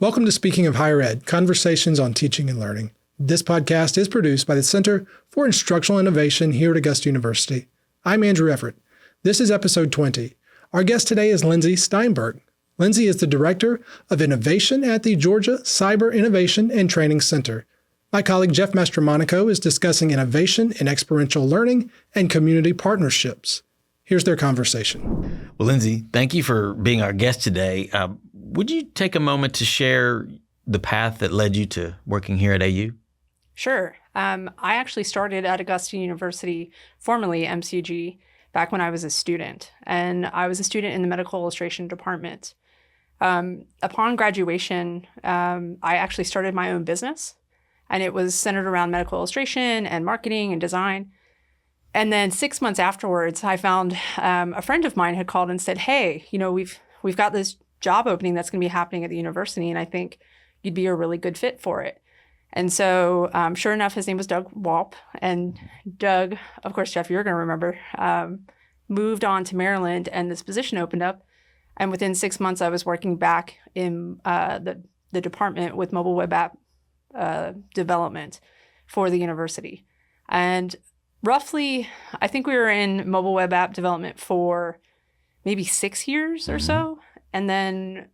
Welcome to Speaking of Higher Ed, Conversations on Teaching and Learning. This podcast is produced by the Center for Instructional Innovation here at Augusta University. I'm Andrew Everett. This is episode 20. Our guest today is Lynsey Steinberg. Lynsey is the Director of Innovation at the Georgia Cyber Innovation and Training Center. My colleague Jeff Mastromonaco is discussing innovation in experiential learning and community partnerships. Here's their conversation. Well, Lynsey, thank you for being our guest today. Would you take a moment to share the path that led you to working here at AU? Sure. I actually started at Augusta University, formerly MCG, back when I was a student. And I was a student in the medical illustration department. Upon graduation, I actually started my own business. And it was centered around medical illustration and marketing and design. And then 6 months afterwards, I found a friend of mine had called and said, hey, we've got this job opening that's going to be happening at the university, and I think you'd be a really good fit for it. And so sure enough, his name was Doug Walp. And Doug, of course, Jeff, you're going to remember, moved on to Maryland, and this position opened up. And within 6 months, I was working back in the department with mobile web app development for the university. And roughly, I think we were in mobile web app development for maybe 6 years or so. And then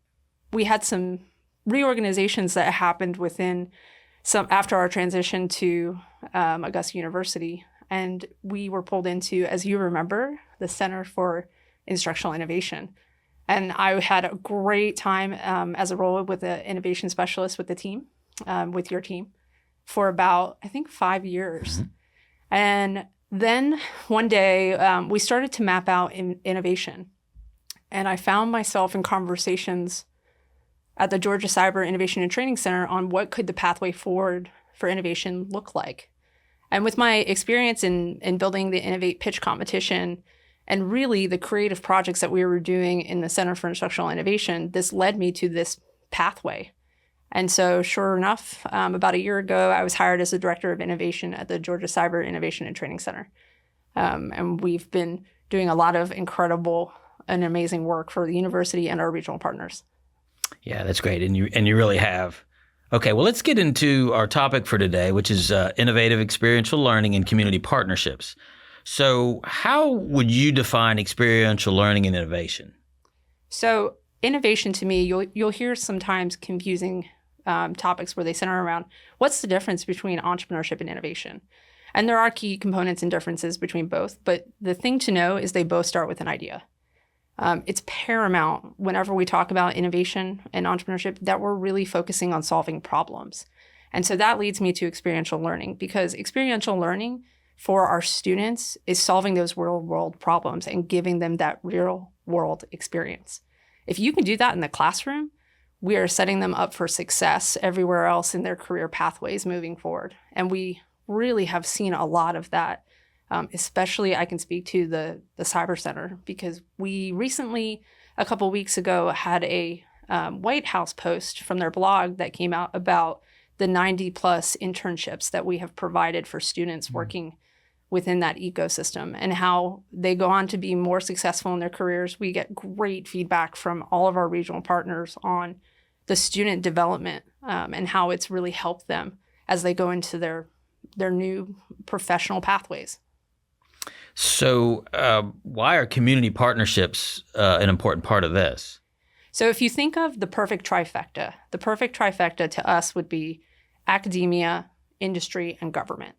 we had some reorganizations that happened after our transition to Augusta University. And we were pulled into, as you remember, the Center for Instructional Innovation. And I had a great time as a role with the innovation specialist with the team, with your team, for about, I think, 5 years. And then one day we started to map out innovation. And I found myself in conversations at the Georgia Cyber Innovation and Training Center on what could the pathway forward for innovation look like. And with my experience in building the Innovate pitch competition and really the creative projects that we were doing in the Center for Instructional Innovation, this led me to this pathway. And so sure enough, about a year ago, I was hired as the Director of Innovation at the Georgia Cyber Innovation and Training Center. And we've been doing a lot of incredible and amazing work for the university and our regional partners. Yeah, that's great. And you really have. Okay, well, let's get into our topic for today, which is innovative experiential learning and community partnerships. So how would you define experiential learning and innovation? So innovation, to me, you'll hear sometimes confusing topics where they center around what's the difference between entrepreneurship and innovation. And there are key components and differences between both. But the thing to know is they both start with an idea. It's paramount whenever we talk about innovation and entrepreneurship that we're really focusing on solving problems. And so that leads me to experiential learning, because experiential learning for our students is solving those real-world problems and giving them that real-world experience. If you can do that in the classroom, we are setting them up for success everywhere else in their career pathways moving forward. And we really have seen a lot of that. Especially I can speak to the Cyber Center, because we recently, a couple weeks ago, had a White House post from their blog that came out about the 90 plus internships that we have provided for students working within that ecosystem and how they go on to be more successful in their careers. We get great feedback from all of our regional partners on the student development and how it's really helped them as they go into their new professional pathways. So why are community partnerships an important part of this? So if you think of the perfect trifecta to us would be academia, industry, and government.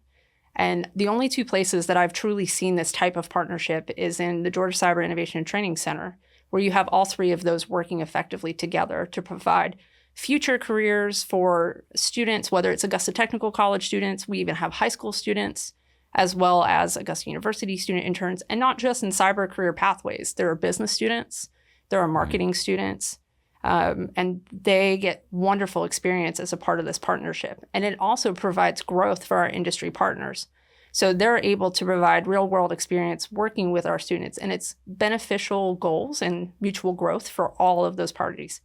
And the only two places that I've truly seen this type of partnership is in the Georgia Cyber Innovation and Training Center, where you have all three of those working effectively together to provide future careers for students, whether it's Augusta Technical College students, we even have high school students, as well as Augusta University student interns, and not just in cyber career pathways. There are business students, there are marketing students, and they get wonderful experience as a part of this partnership. And it also provides growth for our industry partners. So they're able to provide real world experience working with our students, and it's beneficial goals and mutual growth for all of those parties.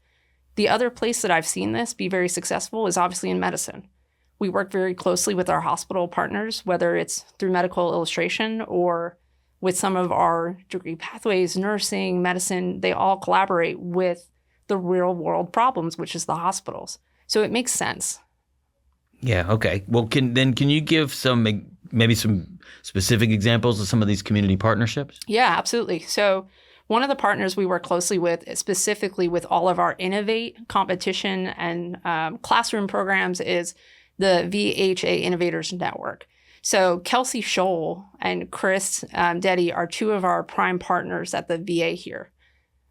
The other place that I've seen this be very successful is obviously in medicine. We work very closely with our hospital partners, whether it's through medical illustration or with some of our degree pathways, nursing, medicine. They all collaborate with the real world problems, which is the hospitals. So it makes sense. Yeah. Okay. Well, can you give maybe some specific examples of some of these community partnerships? Yeah, absolutely. So one of the partners we work closely with, specifically with all of our Innovate competition and classroom programs, is the VHA Innovators Network. So Kelsey Scholl and Chris Deddy are two of our prime partners at the VA here.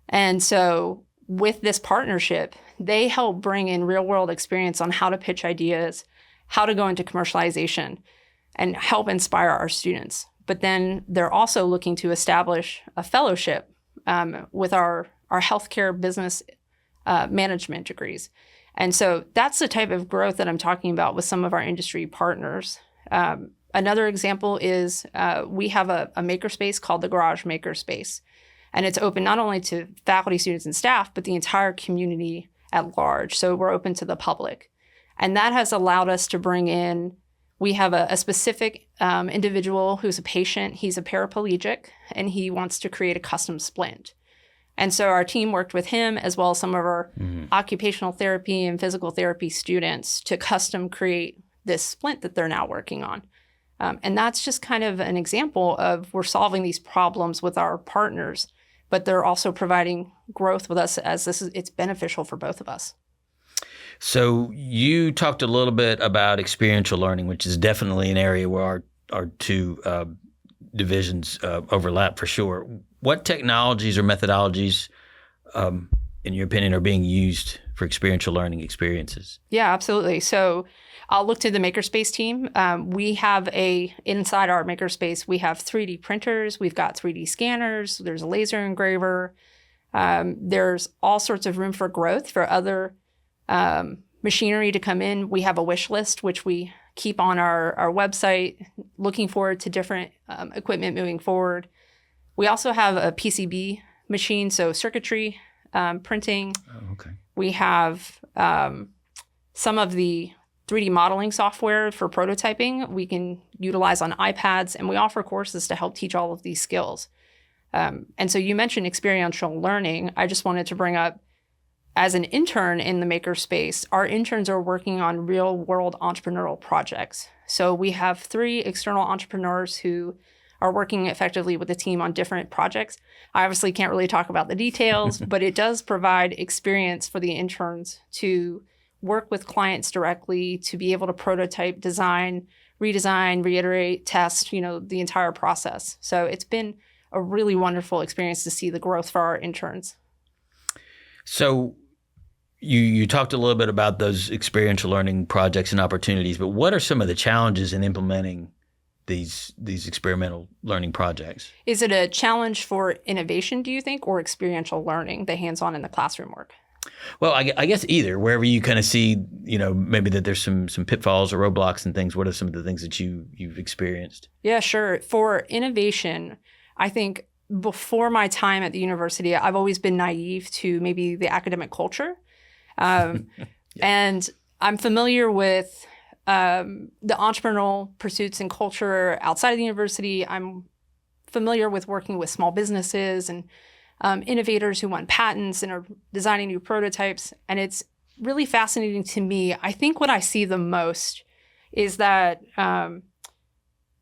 And so with this partnership, they help bring in real world experience on how to pitch ideas, how to go into commercialization, and help inspire our students. But then they're also looking to establish a fellowship with our healthcare business management degrees. And so that's the type of growth that I'm talking about with some of our industry partners. Another example is we have a makerspace called the Garage Makerspace. And it's open not only to faculty, students, and staff, but the entire community at large. So we're open to the public. And that has allowed us to bring in, we have a specific individual who's a patient. He's a paraplegic, and he wants to create a custom splint. And so our team worked with him, as well as some of our occupational therapy and physical therapy students, to custom create this splint that they're now working on. And that's just kind of an example of we're solving these problems with our partners, but they're also providing growth with us as it's beneficial for both of us. So you talked a little bit about experiential learning, which is definitely an area where our two divisions overlap for sure. What technologies or methodologies, in your opinion, are being used for experiential learning experiences? Yeah, absolutely. So I'll look to the Makerspace team. We have inside our Makerspace, we have 3D printers, we've got 3D scanners, there's a laser engraver. There's all sorts of room for growth for other machinery to come in. We have a wish list, which we keep on our website, looking forward to different equipment moving forward. We also have a PCB machine, so circuitry printing. Oh, okay. We have some of the 3D modeling software for prototyping we can utilize on iPads, and we offer courses to help teach all of these skills. And so you mentioned experiential learning. I just wanted to bring up, as an intern in the Makerspace, our interns are working on real-world entrepreneurial projects. So we have 3 external entrepreneurs who are working effectively with the team on different projects. I obviously can't really talk about the details, but it does provide experience for the interns to work with clients directly, to be able to prototype, design, redesign, reiterate, test, the entire process. So it's been a really wonderful experience to see the growth for our interns. So you talked a little bit about those experiential learning projects and opportunities, but what are some of the challenges in implementing these experimental learning projects? Is it a challenge for innovation, do you think, or experiential learning, the hands-on in the classroom work? Well, I guess either. Wherever you kind of see, maybe that there's some pitfalls or roadblocks and things, what are some of the things that you've experienced? Yeah, sure. For innovation, I think before my time at the university, I've always been naive to maybe the academic culture. Yeah. And I'm familiar with the entrepreneurial pursuits and culture outside of the university. I'm familiar with working with small businesses and innovators who want patents and are designing new prototypes. And it's really fascinating to me. I think what I see the most is that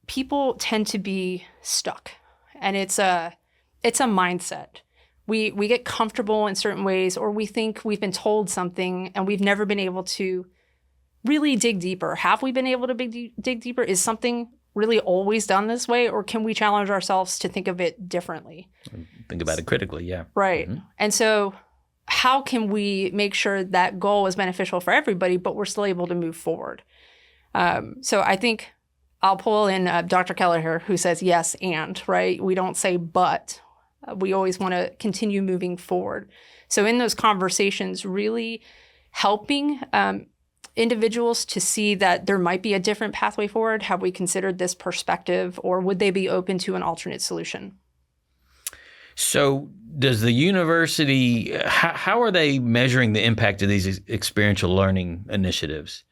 people tend to be stuck. And it's a mindset. We get comfortable in certain ways, or we think we've been told something and we've never been able to really dig deeper. Have we been able to dig deeper? Is something really always done this way, or can we challenge ourselves to think of it differently? Think about it critically, yeah. Right. Mm-hmm. And so how can we make sure that goal is beneficial for everybody, but we're still able to move forward? So I think I'll pull in Dr. Keller here, who says yes and, right? We don't say but. We always want to continue moving forward. So in those conversations, really helping individuals to see that there might be a different pathway forward. Have we considered this perspective, or would they be open to an alternate solution? So does the university, how are they measuring the impact of these experiential learning initiatives?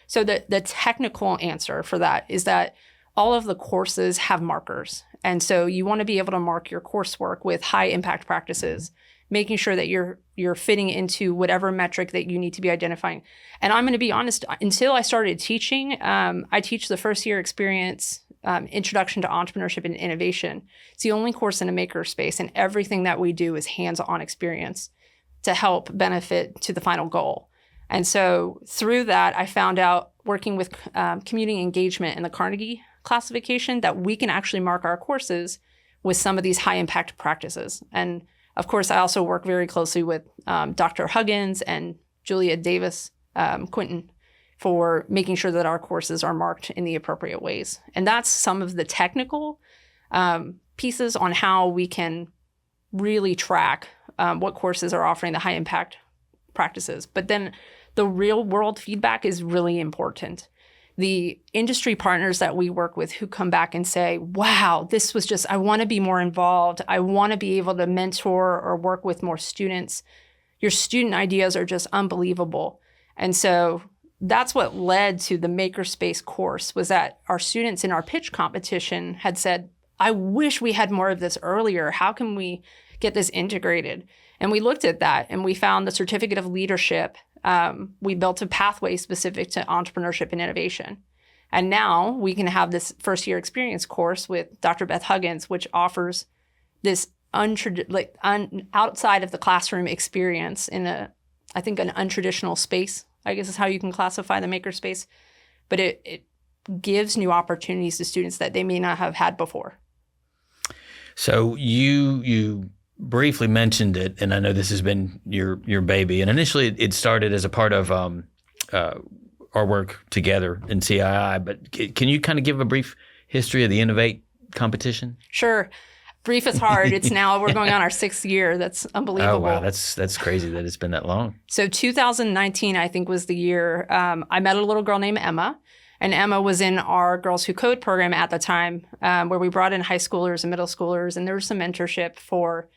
So the technical answer for that is that all of the courses have markers. And so you want to be able to mark your coursework with high impact practices, making sure that you're fitting into whatever metric that you need to be identifying. And I'm going to be honest, until I started teaching, I teach the first year experience, Introduction to Entrepreneurship and Innovation. It's the only course in a makerspace, and everything that we do is hands-on experience to help benefit to the final goal. And so through that, I found out, working with community engagement in the Carnegie classification, that we can actually mark our courses with some of these high impact practices. And of course, I also work very closely with Dr. Huggins and Julia Davis Quinton for making sure that our courses are marked in the appropriate ways. And that's some of the technical pieces on how we can really track what courses are offering the high impact practices. But then the real world feedback is really important. The industry partners that we work with who come back and say, wow, this was just, I want to be more involved. I want to be able to mentor or work with more students. Your student ideas are just unbelievable. And so that's what led to the Makerspace course, was that our students in our pitch competition had said, I wish we had more of this earlier. How can we get this integrated? And we looked at that and we found the certificate of leadership. We built a pathway specific to entrepreneurship and innovation. And now we can have this first year experience course with Dr. Beth Huggins, which offers this outside of the classroom experience in an untraditional space, I guess is how you can classify the makerspace. But it gives new opportunities to students that they may not have had before. So you briefly mentioned it, and I know this has been your baby. And initially, it started as a part of our work together in CII. But can you kind of give a brief history of the Innovate competition? Sure. Brief is hard. It's now, we're going on our 6th year. That's unbelievable. Oh, wow. That's crazy that it's been that long. So 2019, I think, was the year I met a little girl named Emma. And Emma was in our Girls Who Code program at the time, where we brought in high schoolers and middle schoolers. And there was some mentorship for,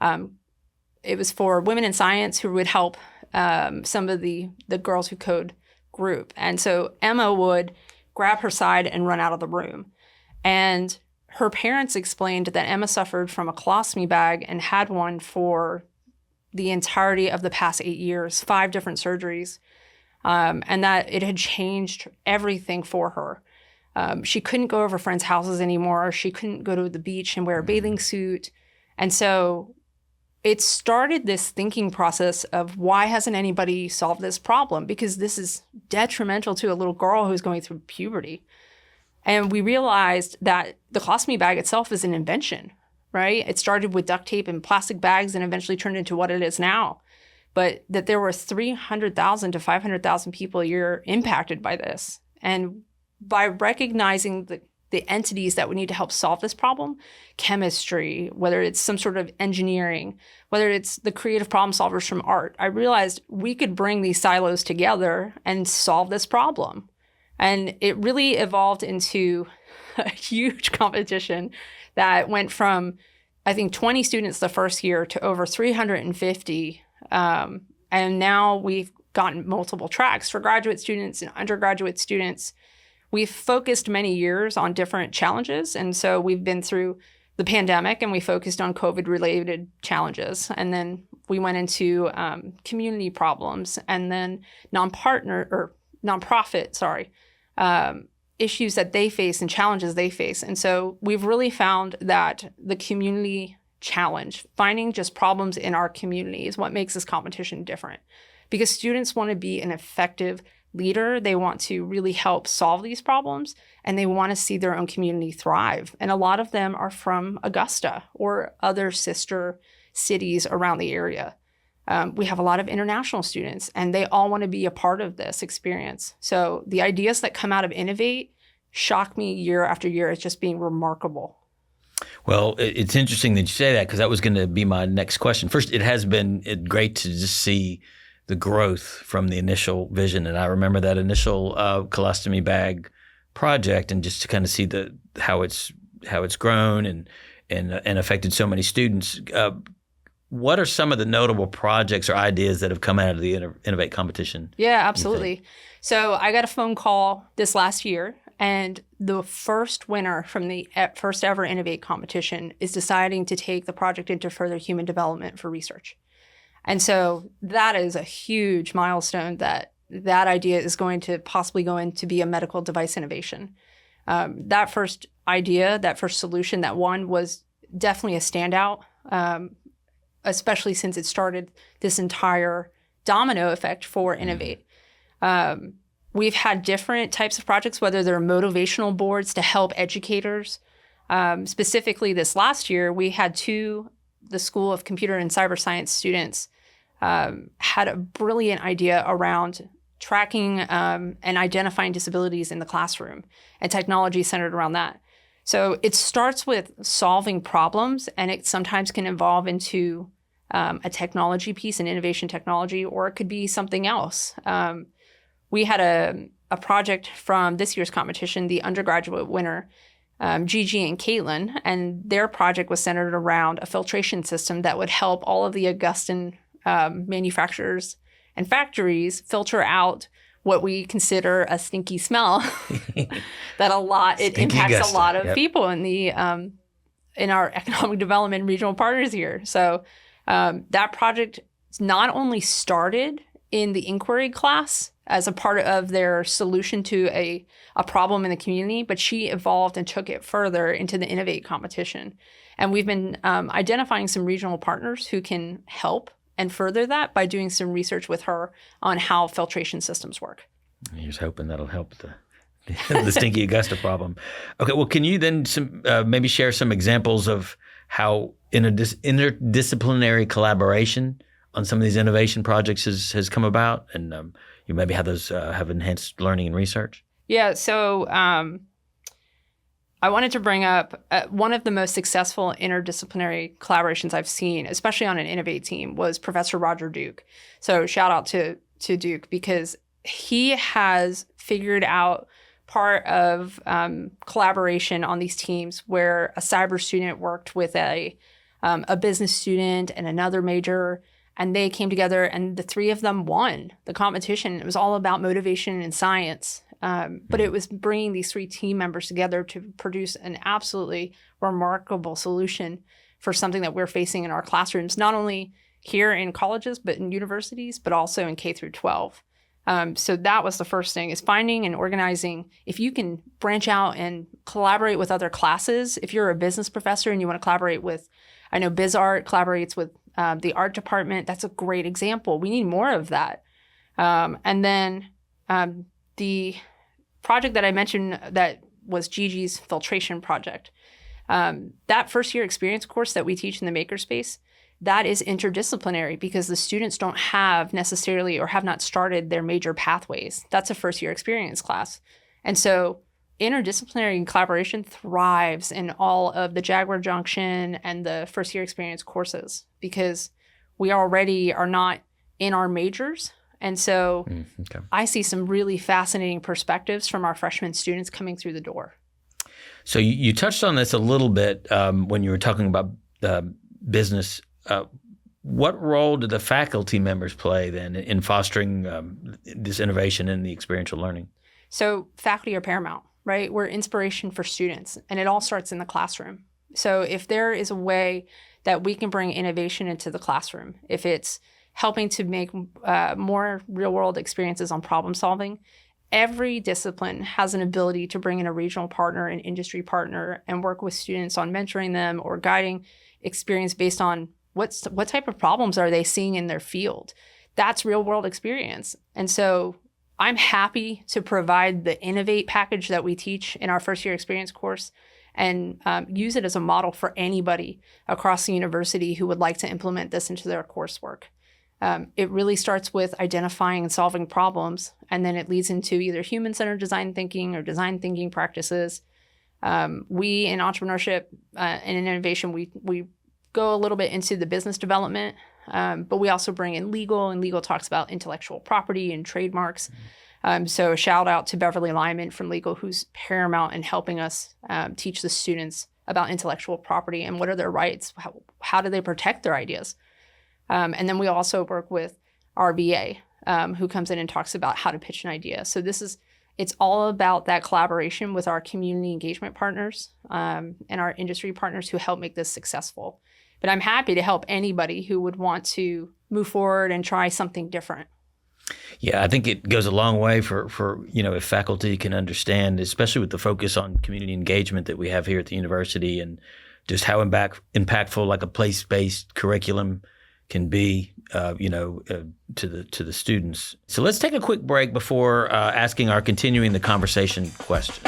it was for women in science who would help some of the Girls Who Code group. And so Emma would grab her side and run out of the room. And her parents explained that Emma suffered from a colostomy bag and had one for the entirety of the past 8 years, 5 different surgeries, and that it had changed everything for her. She couldn't go over friends' houses anymore. She couldn't go to the beach and wear a bathing suit. And so it started this thinking process of, why hasn't anybody solved this problem? Because this is detrimental to a little girl who's going through puberty. And we realized that the colostomy bag itself is an invention, right? It started with duct tape and plastic bags and eventually turned into what it is now. But that there were 300,000 to 500,000 people a year impacted by this. And by recognizing the entities that would need to help solve this problem, chemistry, whether it's some sort of engineering, whether it's the creative problem solvers from art, I realized we could bring these silos together and solve this problem. And it really evolved into a huge competition that went from, I think, 20 students the first year to over 350. And now we've gotten multiple tracks for graduate students and undergraduate students. We've focused many years on different challenges. And so we've been through the pandemic and we focused on COVID-related challenges. And then we went into community problems and then nonprofit, issues that they face and challenges they face. And so we've really found that the community challenge, finding just problems in our community, is what makes this competition different. Because students want to be an effective leader. They want to really help solve these problems, and they want to see their own community thrive. And a lot of them are from Augusta or other sister cities around the area. We have a lot of international students, and they all want to be a part of this experience. So the ideas that come out of Innovate shock me year after year as just being remarkable. Well, it's interesting that you say that, because that was going to be my next question. First, it has been great to just see the growth from the initial vision. And I remember that initial colostomy bag project, and just to kind of see how it's grown and affected so many students. What are some of the notable projects or ideas that have come out of the Innovate competition? Yeah, absolutely. So I got a phone call this last year And the first winner from the first ever Innovate competition is deciding to take the project into further human development for research. And so that is a huge milestone that idea is going to possibly go into be a medical device innovation. That first idea, that first solution that won was definitely a standout, especially since it started this entire domino effect for Innovate. We've had different types of projects, whether they're motivational boards to help educators. Specifically this last year, we had the School of Computer and Cyber Science students had a brilliant idea around tracking and identifying disabilities in the classroom and technology centered around that. So it starts with solving problems, and it sometimes can evolve into a technology piece, an innovation technology, or it could be something else. We had a project from this year's competition, the undergraduate winner, Gigi and Caitlin, and their project was centered around a filtration system that would help all of the Augustan manufacturers and factories filter out what we consider a stinky smell that it impacts Augusta. A lot of people in the in our economic development and regional partners here. So that project not only started in the inquiry class as a part of their solution to a problem in the community, but she evolved and took it further into the Innovate competition. And we've been identifying some regional partners who can help and further that by doing some research with her on how filtration systems work. You're just hoping that'll help the stinky Augusta problem. Okay, well, can you then maybe share some examples of how interdisciplinary collaboration on some of these innovation projects has come about, and you maybe how those have enhanced learning and research? Yeah, so I wanted to bring up one of the most successful interdisciplinary collaborations I've seen, especially on an Innovate team, was Professor Roger Duke. So shout out to Duke, because he has figured out part of collaboration on these teams where a cyber student worked with a business student and another major, and they came together and the three of them won the competition. It was all about motivation and science. But it was bringing these three team members together to produce an absolutely remarkable solution for something that we're facing in our classrooms, not only here in colleges, but in universities, but also in K through 12. So that was the first thing, is finding and organizing. If you can branch out and collaborate with other classes, if you're a business professor and you want to collaborate with, I know BizArt collaborates with the art department. That's a great example. We need more of that. And then the project that I mentioned that was Gigi's filtration project, that first year experience course that we teach in the makerspace, that is interdisciplinary because the students don't have necessarily or have not started their major pathways. That's a first year experience class. And so interdisciplinary collaboration thrives in all of the Jaguar Junction and the first year experience courses because we already are not in our majors. And so I see some really fascinating perspectives from our freshman students coming through the door. So you touched on this a little bit when you were talking about business. What role do the faculty members play then in fostering this innovation in the experiential learning? So faculty are paramount, right? We're inspiration for students, and it all starts in the classroom. So if there is a way that we can bring innovation into the classroom, if it's helping to make more real-world experiences on problem solving, every discipline has an ability to bring in a regional partner, an industry partner, and work with students on mentoring them or guiding experience based on what type of problems are they seeing in their field. That's real-world experience. And so I'm happy to provide the Innovate package that we teach in our first-year experience course and use it as a model for anybody across the university who would like to implement this into their coursework. It really starts with identifying and solving problems, and then it leads into either human-centered design thinking or design thinking practices. We in entrepreneurship and in innovation, we go a little bit into the business development, but we also bring in legal, and legal talks about intellectual property and trademarks. So a shout out to Beverly Lyman from legal, who's paramount in helping us teach the students about intellectual property and what are their rights, how do they protect their ideas. And then we also work with RBA, who comes in and talks about how to pitch an idea. So this is it's all about that collaboration with our community engagement partners and our industry partners who help make this successful. But I'm happy to help anybody who would want to move forward and try something different. Yeah, I think it goes a long way for if faculty can understand, especially with the focus on community engagement that we have here at the university, and just how impactful like a place-based curriculum can be, to the students. So let's take a quick break before asking our continuing the conversation question.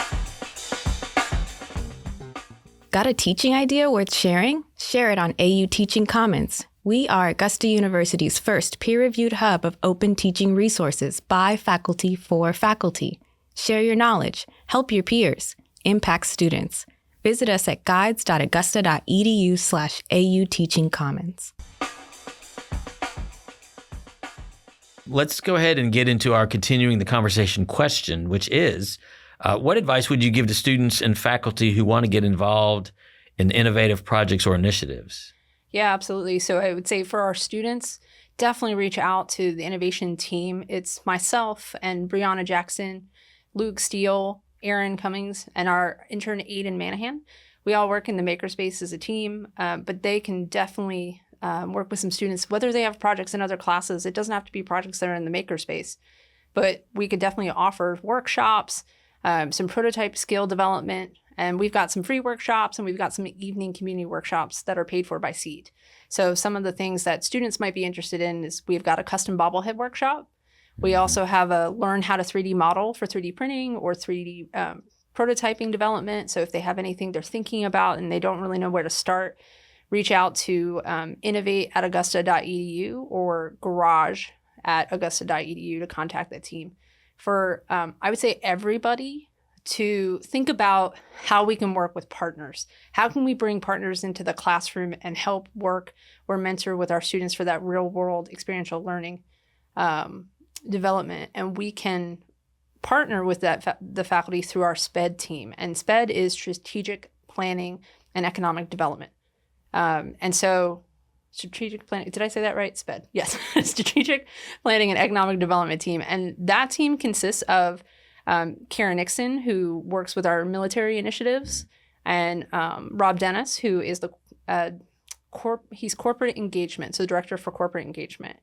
Got a teaching idea worth sharing? Share it on AU Teaching Commons. We are Augusta University's first peer-reviewed hub of open teaching resources by faculty for faculty. Share your knowledge, help your peers, impact students. Visit us at guides.augusta.edu/AU Teaching Commons. Let's go ahead and get into our continuing the conversation question, which is, what advice would you give to students and faculty who want to get involved in innovative projects or initiatives? Yeah, absolutely. So I would say for our students, definitely reach out to the innovation team. It's myself and Brianna Jackson, Luke Steele, Aaron Cummings, and our intern Aiden Manahan. We all work in the makerspace as a team, but they can definitely work with some students, whether they have projects in other classes. It doesn't have to be projects that are in the makerspace, but we could definitely offer workshops, some prototype skill development, and we've got some free workshops and we've got some evening community workshops that are paid for by SEED. So some of the things that students might be interested in is we've got a custom bobblehead workshop. We also have a learn how to 3D model for 3D printing or 3D prototyping development. So if they have anything they're thinking about and they don't really know where to start, reach out to innovate@augusta.edu or garage@augusta.edu to contact the team. For, I would say, everybody to think about how we can work with partners. How can we bring partners into the classroom and help work or mentor with our students for that real world experiential learning development? And we can partner with the faculty through our SPED team. And SPED is Strategic Planning and Economic Development. And so strategic planning, did I say that right? SPED, yes. Strategic Planning and Economic Development team. And that team consists of Karen Nixon, who works with our military initiatives, and Rob Dennis, who is he's corporate engagement, so the director for corporate engagement.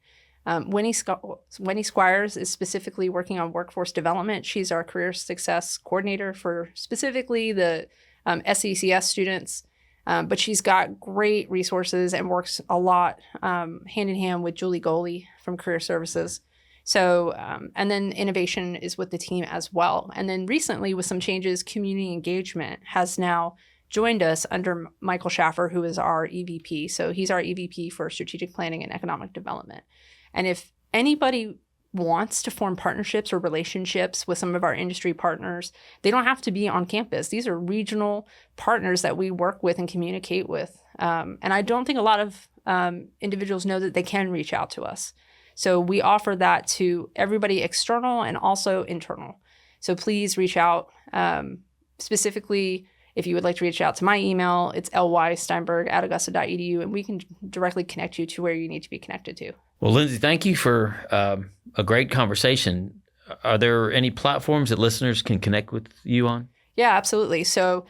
Winnie Squires is specifically working on workforce development. She's our career success coordinator for specifically the SECS students. But she's got great resources and works a lot hand in hand with Julie Goley from Career Services. So, and then innovation is with the team as well. And then recently with some changes, community engagement has now joined us under Michael Schaffer, who is our EVP. So he's our EVP for strategic planning and economic development. And if anybody wants to form partnerships or relationships with some of our industry partners, they don't have to be on campus. These are regional partners that we work with and communicate with. And I don't think a lot of individuals know that they can reach out to us. So we offer that to everybody external and also internal. So please reach out. Specifically, if you would like to reach out to my email, it's lysteinberg@augusta.edu, and we can directly connect you to where you need to be connected to. Well, Lynsey, thank you for a great conversation. Are there any platforms that listeners can connect with you on? Yeah, absolutely. So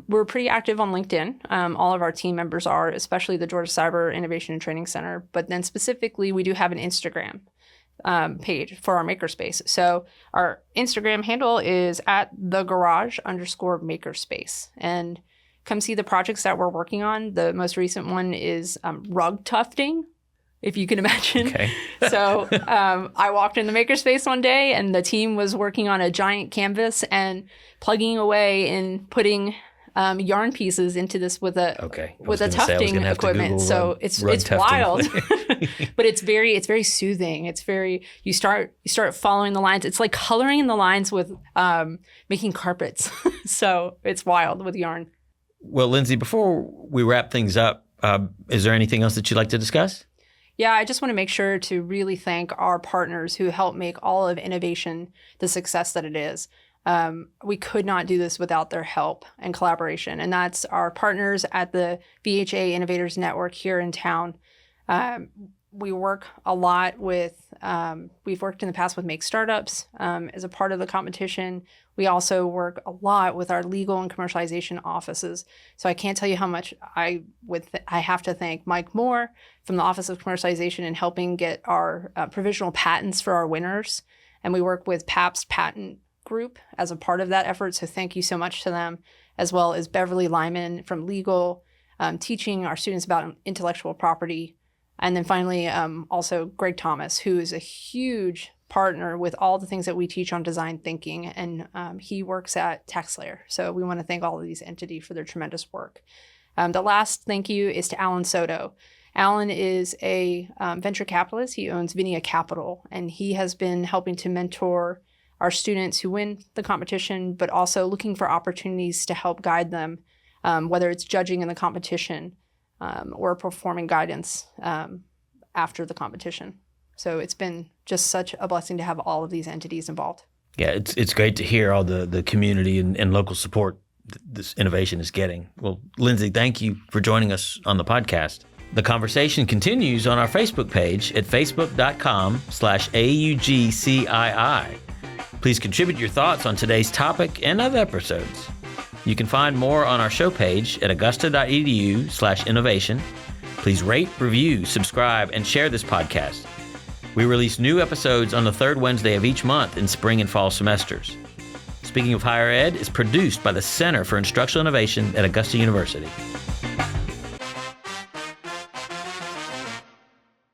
we're pretty active on LinkedIn. All of our team members are, especially the Georgia Cyber Innovation and Training Center. But then specifically, we do have an Instagram page for our makerspace. So our Instagram handle is @thegarage_makerspace. And come see the projects that we're working on. The most recent one is rug tufting, if you can imagine. Okay. So I walked in the makerspace one day and the team was working on a giant canvas and plugging away and putting yarn pieces into this with a tufting equipment. So it's wild, but it's very soothing. It's very, you start following the lines. It's like coloring in the lines with making carpets. So it's wild with yarn. Well, Lynsey, before we wrap things up, is there anything else that you'd like to discuss? Yeah, I just want to make sure to really thank our partners who help make all of innovation the success that it is. We could not do this without their help and collaboration. And that's our partners at the VHA Innovators Network here in town. We work a lot with, we've worked in the past with Make Startups as a part of the competition. We also work a lot with our legal and commercialization offices. So I can't tell you how much I have to thank Mike Moore from the Office of Commercialization in helping get our provisional patents for our winners. And we work with Pabst Patent Group as a part of that effort. So thank you so much to them, as well as Beverly Lyman from legal, teaching our students about intellectual property. And then finally, also Greg Thomas, who is a huge partner with all the things that we teach on design thinking. And he works at TaxSlayer. So we want to thank all of these entities for their tremendous work. The last thank you is to Alan Soto. Alan is a venture capitalist. He owns Vinia Capital, and he has been helping to mentor our students who win the competition, but also looking for opportunities to help guide them, whether it's judging in the competition, or performing guidance after the competition. So it's been just such a blessing to have all of these entities involved. Yeah, it's great to hear all the community and local support this innovation is getting. Well, Lynsey, thank you for joining us on the podcast. The conversation continues on our Facebook page at facebook.com/AUGCII. Please contribute your thoughts on today's topic and other episodes. You can find more on our show page at augusta.edu/innovation. Please rate, review, subscribe, and share this podcast. We release new episodes on the third Wednesday of each month in spring and fall semesters. Speaking of Higher Ed is produced by the Center for Instructional Innovation at Augusta University.